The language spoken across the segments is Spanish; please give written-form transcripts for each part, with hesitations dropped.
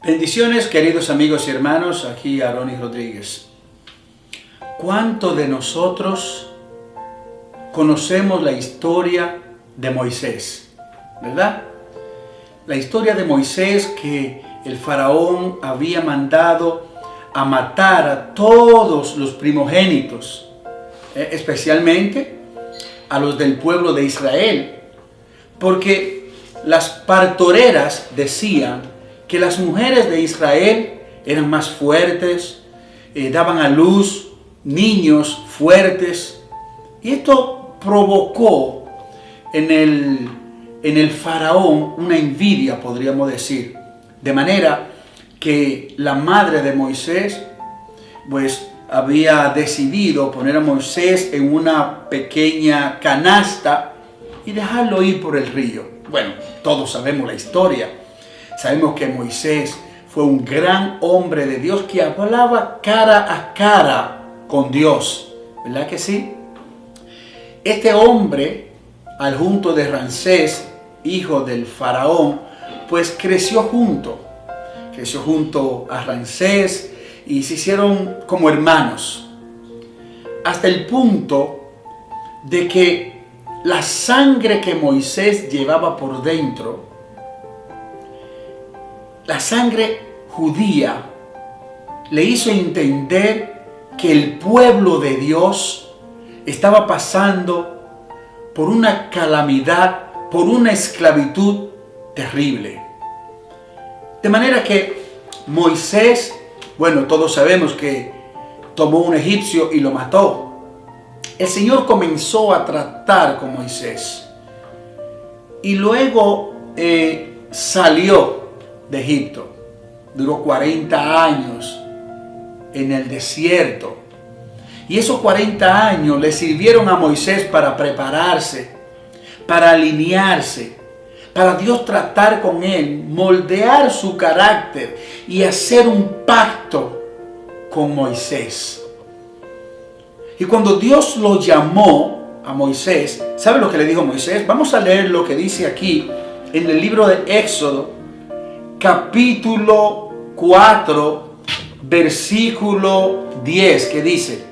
Bendiciones, queridos amigos y hermanos, aquí Aarón y Rodríguez. ¿Cuánto de nosotros conocemos la historia de Moisés? ¿Verdad? La historia de Moisés, que el faraón había mandado a matar a todos los primogénitos, especialmente a los del pueblo de Israel, porque las partoreras decían que las mujeres de Israel eran más fuertes, daban a luz niños fuertes, y esto provocó en el faraón una envidia, podríamos decir, de manera que la madre de Moisés pues había decidido poner a Moisés en una pequeña canasta y dejarlo ir por el río. Bueno, todos sabemos la historia. Sabemos que Moisés fue un gran hombre de Dios que hablaba cara a cara con Dios. ¿Verdad que sí? Este hombre, al junto de Ramsés, hijo del faraón, pues creció junto a Ramsés y se hicieron como hermanos. Hasta el punto de que la sangre que Moisés llevaba por dentro, la sangre judía, le hizo entender que el pueblo de Dios estaba pasando por una calamidad, por una esclavitud terrible. De manera que Moisés, bueno, todos sabemos que tomó un egipcio y lo mató. El Señor comenzó a tratar con Moisés y luego salió de Egipto. Duró 40 años en el desierto. Y esos 40 años le sirvieron a Moisés para prepararse, para alinearse, para Dios tratar con él, moldear su carácter y hacer un pacto con Moisés. Y cuando Dios lo llamó a Moisés, ¿sabe lo que le dijo Moisés? Vamos a leer lo que dice aquí en el libro de Éxodo, capítulo 4, versículo 10, que dice: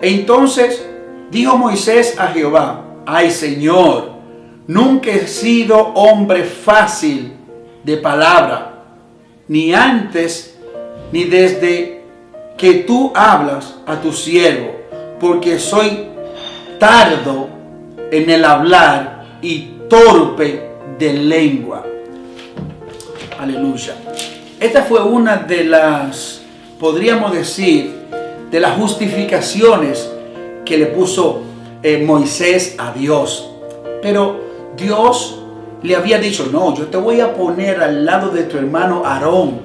Entonces dijo Moisés a Jehová: Ay, Señor, nunca he sido hombre fácil de palabra, ni antes ni desde que tú hablas a tu siervo, porque soy tardo en el hablar y torpe de lengua. Aleluya. Esta fue una de las, podríamos decir, de las justificaciones que le puso Moisés a Dios. Pero Dios le había dicho: no, yo te voy a poner al lado de tu hermano Aarón,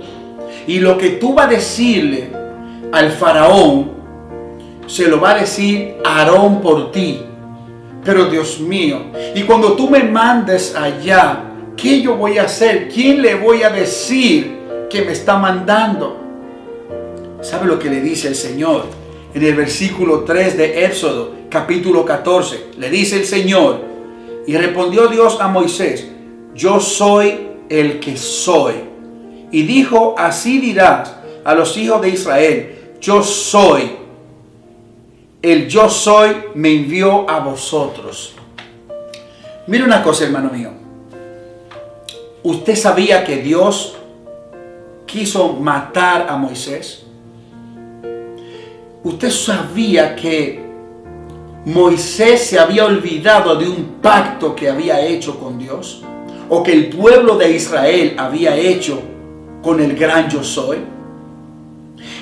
y lo que tú vas a decirle al faraón se lo va a decir Aarón por ti. Pero Dios mío, y cuando tú me mandes allá, ¿qué yo voy a hacer? ¿Quién le voy a decir que me está mandando? ¿Sabe lo que le dice el Señor? En el versículo 3 de Éxodo, capítulo 14, le dice el Señor: y respondió Dios a Moisés: yo soy el que soy. Y dijo: así dirás a los hijos de Israel: yo soy. El yo soy me envió a vosotros. Mira una cosa, hermano mío. ¿Usted sabía que Dios quiso matar a Moisés? ¿Usted sabía que Moisés se había olvidado de un pacto que había hecho con Dios? ¿O que el pueblo de Israel había hecho con el gran yo soy?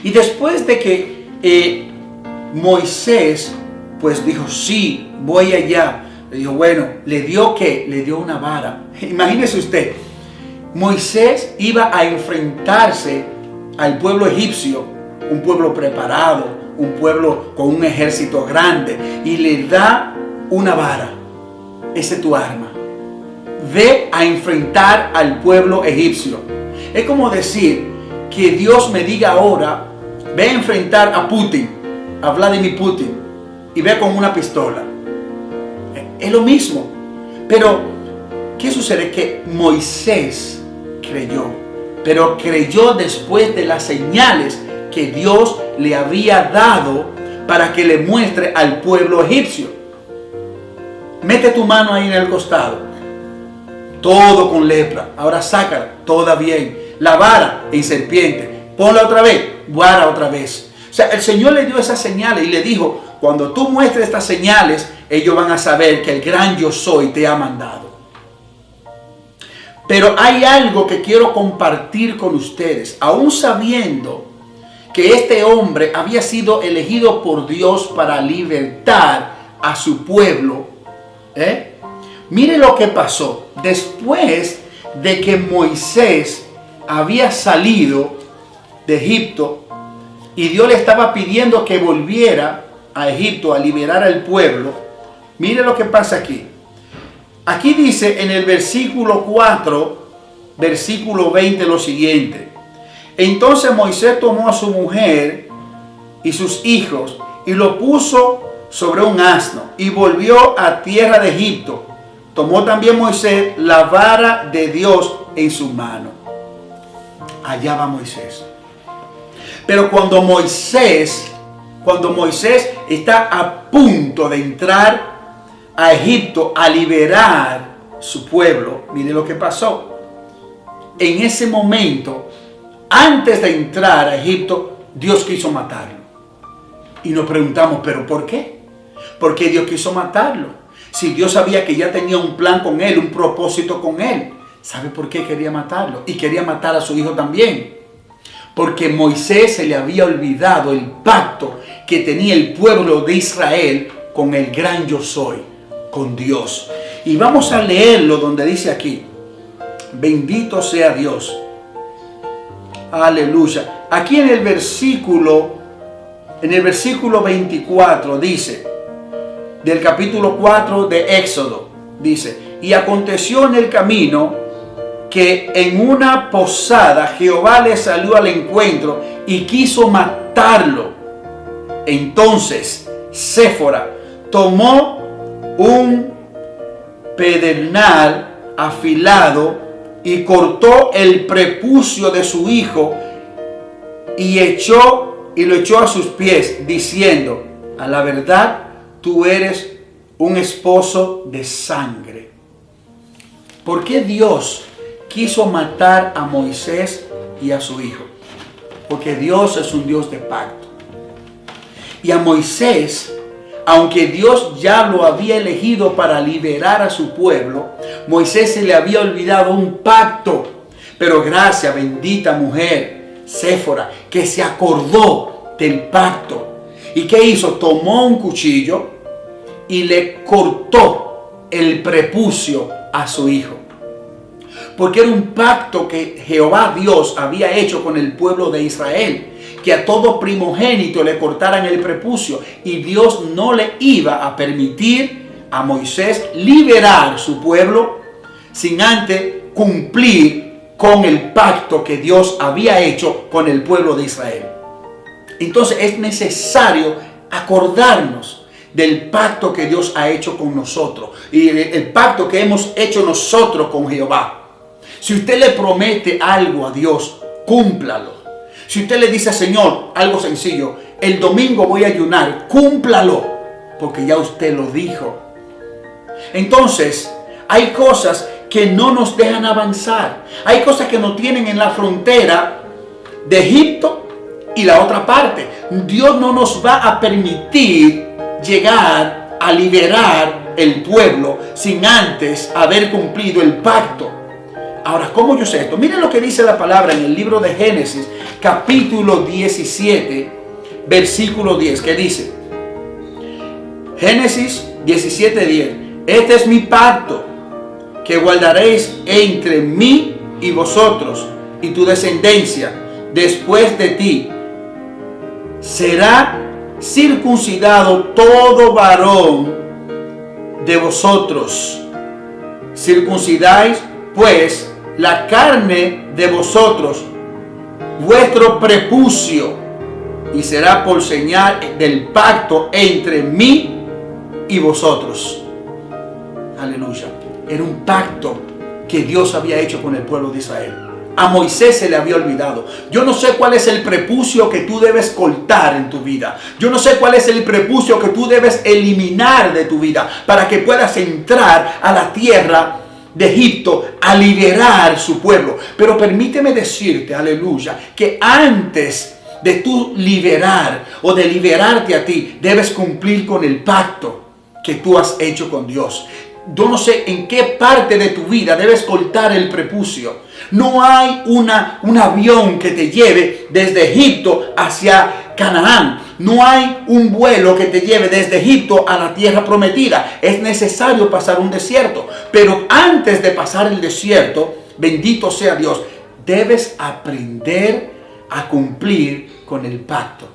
Y después de que Moisés pues dijo: sí, voy allá, le dijo, bueno, ¿le dio qué? Le dio una vara. Imagínese usted, Moisés iba a enfrentarse al pueblo egipcio, un pueblo preparado, un pueblo con un ejército grande, y le da una vara. Esa es tu arma. Ve a enfrentar al pueblo egipcio. Es como decir que Dios me diga ahora: ve a enfrentar a Putin, a Vladimir Putin, y ve con una pistola. Es lo mismo. Pero ¿qué sucede? Que Moisés creyó. pero creyó después de las señales que Dios le había dado para que le muestre al pueblo egipcio. Mete tu mano ahí en el costado. Todo con lepra. Ahora sácala. Toda bien. La vara en serpiente. Ponla otra vez. Vara otra vez. O sea, el Señor le dio esas señales y le dijo, cuando tú muestres estas señales, ellos van a saber que el gran yo soy te ha mandado. Pero hay algo que quiero compartir con ustedes. Aún sabiendo que este hombre había sido elegido por Dios para libertar a su pueblo, mire lo que pasó. Después de que Moisés había salido de Egipto y Dios le estaba pidiendo que volviera a Egipto a liberar al pueblo, mire lo que pasa aquí. Aquí dice en el versículo 4, versículo 20 lo siguiente. Entonces Moisés tomó a su mujer y sus hijos y lo puso sobre un asno y volvió a tierra de Egipto. Tomó también Moisés la vara de Dios en su mano. Allá va Moisés. Pero cuando Moisés está a punto de entrar a Egipto a liberar su pueblo, mire lo que pasó. En ese momento, antes de entrar a Egipto, Dios quiso matarlo. Y nos preguntamos, ¿pero por qué? ¿Por qué Dios quiso matarlo? Si Dios sabía que ya tenía un plan con él, un propósito con él. ¿Sabe por qué quería matarlo? Y quería matar a su hijo también. Porque Moisés se le había olvidado el pacto que tenía el pueblo de Israel con el gran yo soy, con Dios. Y vamos a leerlo donde dice aquí, bendito sea Dios. Aleluya. Aquí en el versículo 24 dice, del capítulo 4 de Éxodo, dice, y aconteció en el camino que en una posada Jehová le salió al encuentro y quiso matarlo. Entonces Séfora tomó un pedernal afilado y cortó el prepucio de su hijo y lo echó a sus pies, diciendo, a la verdad, tú eres un esposo de sangre. ¿Por qué Dios quiso matar a Moisés y a su hijo? Porque Dios es un Dios de pacto. Y a Moisés, aunque Dios ya lo había elegido para liberar a su pueblo, Moisés se le había olvidado un pacto. Pero gracias, bendita mujer, Séfora, que se acordó del pacto. ¿Y qué hizo? Tomó un cuchillo y le cortó el prepucio a su hijo. Porque era un pacto que Jehová Dios había hecho con el pueblo de Israel, que a todo primogénito le cortaran el prepucio, y Dios no le iba a permitir a Moisés liberar su pueblo sin antes cumplir con el pacto que Dios había hecho con el pueblo de Israel. Entonces es necesario acordarnos del pacto que Dios ha hecho con nosotros y el pacto que hemos hecho nosotros con Jehová. Si usted le promete algo a Dios, cúmplalo. Si usted le dice, Señor, algo sencillo, el domingo voy a ayunar, cúmplalo, porque ya usted lo dijo. Entonces, hay cosas que no nos dejan avanzar. Hay cosas que nos tienen en la frontera de Egipto y la otra parte. Dios no nos va a permitir llegar a liberar el pueblo sin antes haber cumplido el pacto. Ahora, ¿cómo yo sé esto? Miren lo que dice la palabra en el libro de Génesis, capítulo 17, versículo 10, que dice, Génesis 17, 10, este es mi pacto que guardaréis entre mí y vosotros y tu descendencia después de ti. Será circuncidado todo varón de vosotros. Circuncidáis pues la carne de vosotros, vuestro prepucio, y será por señal del pacto entre mí y vosotros. Aleluya. Era un pacto que Dios había hecho con el pueblo de Israel. a Moisés se le había olvidado. Yo no sé cuál es el prepucio que tú debes cortar en tu vida. Yo no sé cuál es el prepucio que tú debes eliminar de tu vida para que puedas entrar a la tierra de Egipto a liberar su pueblo. Pero permíteme decirte, aleluya, que antes de tú liberar o de liberarte a ti, debes cumplir con el pacto que tú has hecho con Dios. Yo no sé en qué parte de tu vida debes cortar el prepucio. No hay un avión que te lleve desde Egipto hacia Canaán. No hay un vuelo que te lleve desde Egipto a la tierra prometida. Es necesario pasar un desierto. Pero antes de pasar el desierto, bendito sea Dios, debes aprender a cumplir con el pacto.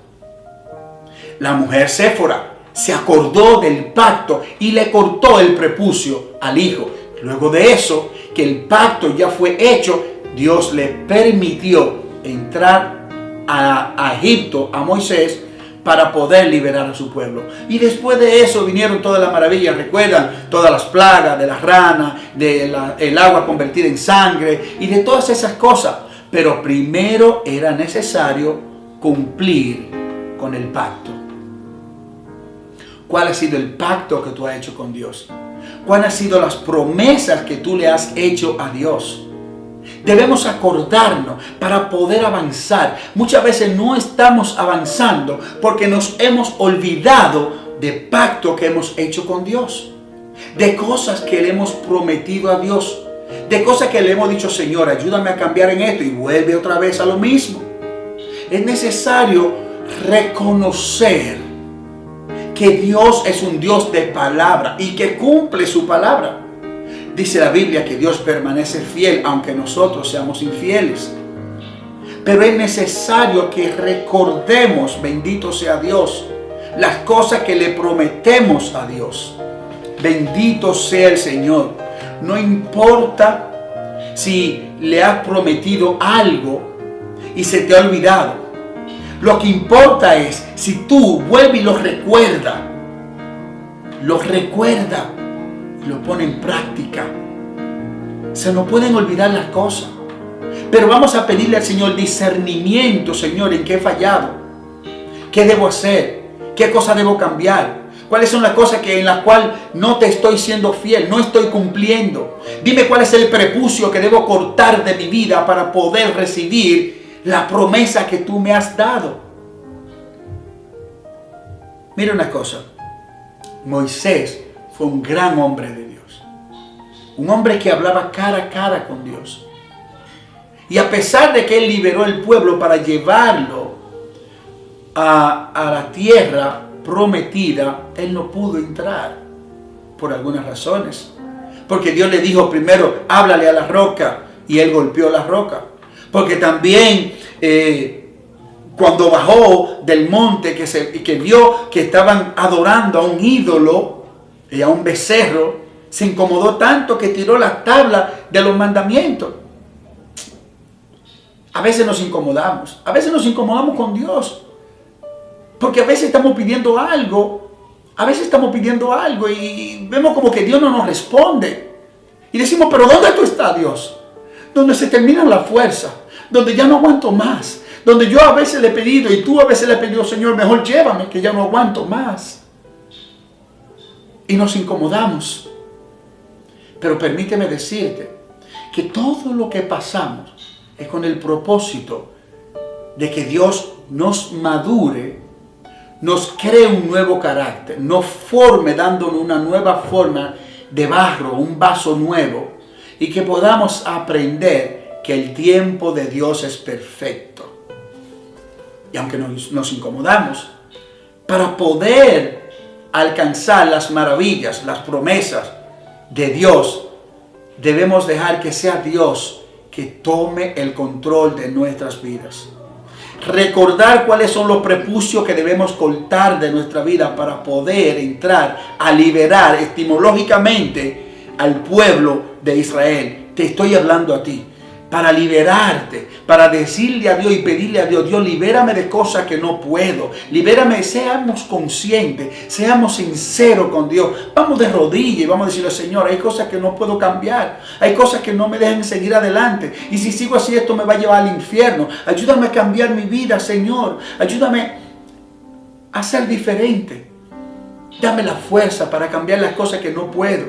La mujer Séfora se acordó del pacto y le cortó el prepucio al hijo. Luego de eso, que el pacto ya fue hecho, Dios le permitió entrar a Egipto, a Moisés, para poder liberar a su pueblo. Y después de eso vinieron todas las maravillas. Recuerdan todas las plagas de las ranas, el agua convertida en sangre y de todas esas cosas. Pero primero era necesario cumplir con el pacto. ¿Cuál ha sido el pacto que tú has hecho con Dios? ¿Cuáles han sido las promesas que tú le has hecho a Dios? Debemos acordarnos para poder avanzar. Muchas veces no estamos avanzando porque nos hemos olvidado del pacto que hemos hecho con Dios. De cosas que le hemos prometido a Dios. De cosas que le hemos dicho, Señor, ayúdame a cambiar en esto, y vuelve otra vez a lo mismo. Es necesario reconocer que Dios es un Dios de palabra y que cumple su palabra. Dice la Biblia que Dios permanece fiel aunque nosotros seamos infieles. Pero es necesario que recordemos, bendito sea Dios, las cosas que le prometemos a Dios. Bendito sea el Señor. No importa si le has prometido algo y se te ha olvidado. Lo que importa es si tú vuelves y lo recuerdas y lo pones en práctica. Se nos pueden olvidar las cosas. Pero vamos a pedirle al Señor discernimiento, Señor, en qué he fallado. ¿Qué debo hacer? ¿Qué cosa debo cambiar? ¿Cuáles son las cosas en las cuales no te estoy siendo fiel, no estoy cumpliendo? Dime cuál es el prepucio que debo cortar de mi vida para poder recibir la promesa que tú me has dado. Mira una cosa. Moisés fue un gran hombre de Dios. Un hombre que hablaba cara a cara con Dios. Y a pesar de que él liberó el pueblo para llevarlo a la tierra prometida, él no pudo entrar por algunas razones. Porque Dios le dijo primero, háblale a la roca, y él golpeó la roca. Porque también cuando bajó del monte que vio que estaban adorando a un ídolo y a un becerro, se incomodó tanto que tiró la tabla de los mandamientos. A veces nos incomodamos con Dios. Porque a veces estamos pidiendo algo y vemos como que Dios no nos responde. Y decimos, pero ¿dónde tú estás, Dios? Donde se termina la fuerza, donde ya no aguanto más, donde yo a veces le he pedido y tú a veces le has pedido, Señor, mejor llévame que ya no aguanto más. Y nos incomodamos. Pero permíteme decirte que todo lo que pasamos es con el propósito de que Dios nos madure, nos cree un nuevo carácter, nos forme dándonos una nueva forma de barro, un vaso nuevo, y que podamos aprender que el tiempo de Dios es perfecto. Y aunque nos incomodamos, para poder alcanzar las maravillas, las promesas de Dios, debemos dejar que sea Dios que tome el control de nuestras vidas. Recordar cuáles son los prepucios que debemos cortar de nuestra vida para poder entrar a liberar etimológicamente al pueblo de Israel. Te estoy hablando a ti. para liberarte, para decirle a Dios y pedirle a Dios, Dios, libérame de cosas que no puedo, libérame, seamos conscientes, seamos sinceros con Dios, vamos de rodillas y vamos a decirle, Señor, hay cosas que no puedo cambiar, hay cosas que no me dejan seguir adelante, y si sigo así esto me va a llevar al infierno, ayúdame a cambiar mi vida, Señor, ayúdame a ser diferente, dame la fuerza para cambiar las cosas que no puedo,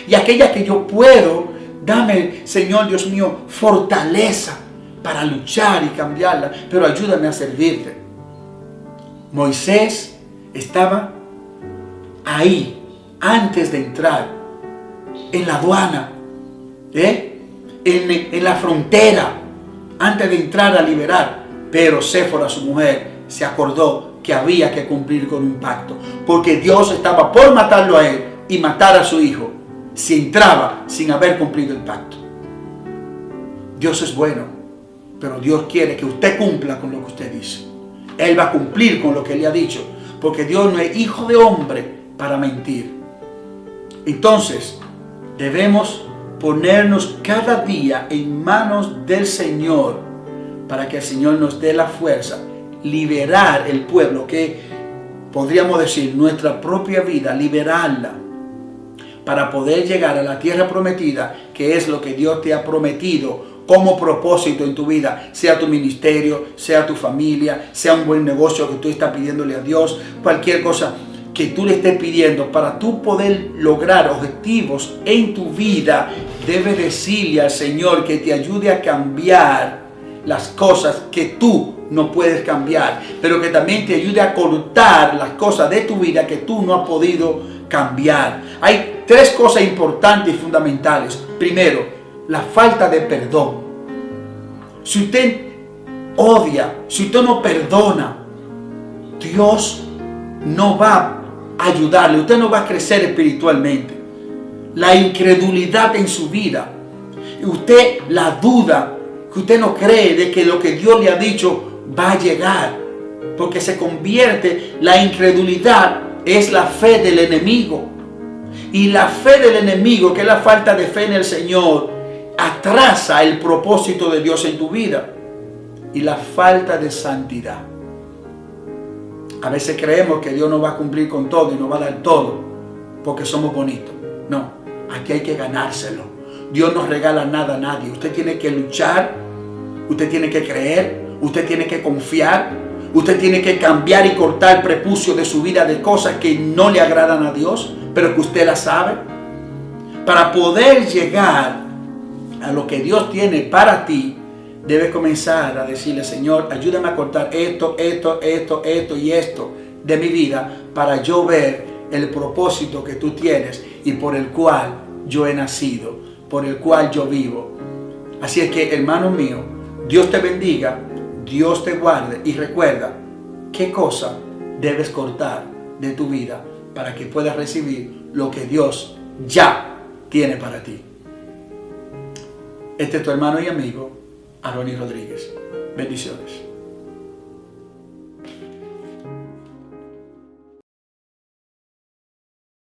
y aquellas que yo puedo, dame, Señor Dios mío, fortaleza para luchar y cambiarla, pero ayúdame a servirte. Moisés estaba ahí antes de entrar en la aduana, en la frontera, antes de entrar a liberar, pero Séfora, su mujer, se acordó que había que cumplir con un pacto, porque Dios estaba por matarlo a él y matar a su hijo si entraba sin haber cumplido el pacto. Dios es bueno, pero Dios quiere que usted cumpla con lo que usted dice. Él va a cumplir con lo que Él le ha dicho, porque Dios no es hijo de hombre para mentir. Entonces, debemos ponernos cada día en manos del Señor, para que el Señor nos dé la fuerza, liberar el pueblo, que podríamos decir nuestra propia vida, liberarla, para poder llegar a la tierra prometida, que es lo que Dios te ha prometido como propósito en tu vida, sea tu ministerio, sea tu familia, sea un buen negocio que tú estás pidiéndole a Dios, cualquier cosa que tú le estés pidiendo, para tú poder lograr objetivos en tu vida, debes decirle al Señor que te ayude a cambiar las cosas que tú no puedes cambiar, pero que también te ayude a cortar las cosas de tu vida que tú no has podido cambiar. Hay tres cosas importantes y fundamentales. Primero, la falta de perdón. Si usted odia, si usted no perdona, Dios no va a ayudarle, usted no va a crecer espiritualmente. La incredulidad en su vida, usted la duda, que usted no cree de que lo que Dios le ha dicho va a llegar, porque se convierte, la incredulidad es la fe del enemigo, y la fe del enemigo, que es la falta de fe en el Señor, atrasa el propósito de Dios en tu vida. Y la falta de santidad, a veces creemos que Dios no va a cumplir con todo y nos va a dar todo porque somos bonitos. No, aquí hay que ganárselo. Dios no regala nada a nadie. Usted tiene que luchar, usted tiene que creer, usted tiene que confiar, usted tiene que cambiar y cortar el prepucio de su vida de cosas que no le agradan a Dios, pero que usted las sabe, para poder llegar a lo que Dios tiene para ti. Debes comenzar a decirle, Señor, ayúdame a cortar esto y esto de mi vida, para yo ver el propósito que tú tienes y por el cual yo he nacido, por el cual yo vivo. Así es que, hermano mío, Dios te bendiga, Dios te guarde, y recuerda qué cosa debes cortar de tu vida para que puedas recibir lo que Dios ya tiene para ti. Este es tu hermano y amigo, Aroni Rodríguez. Bendiciones.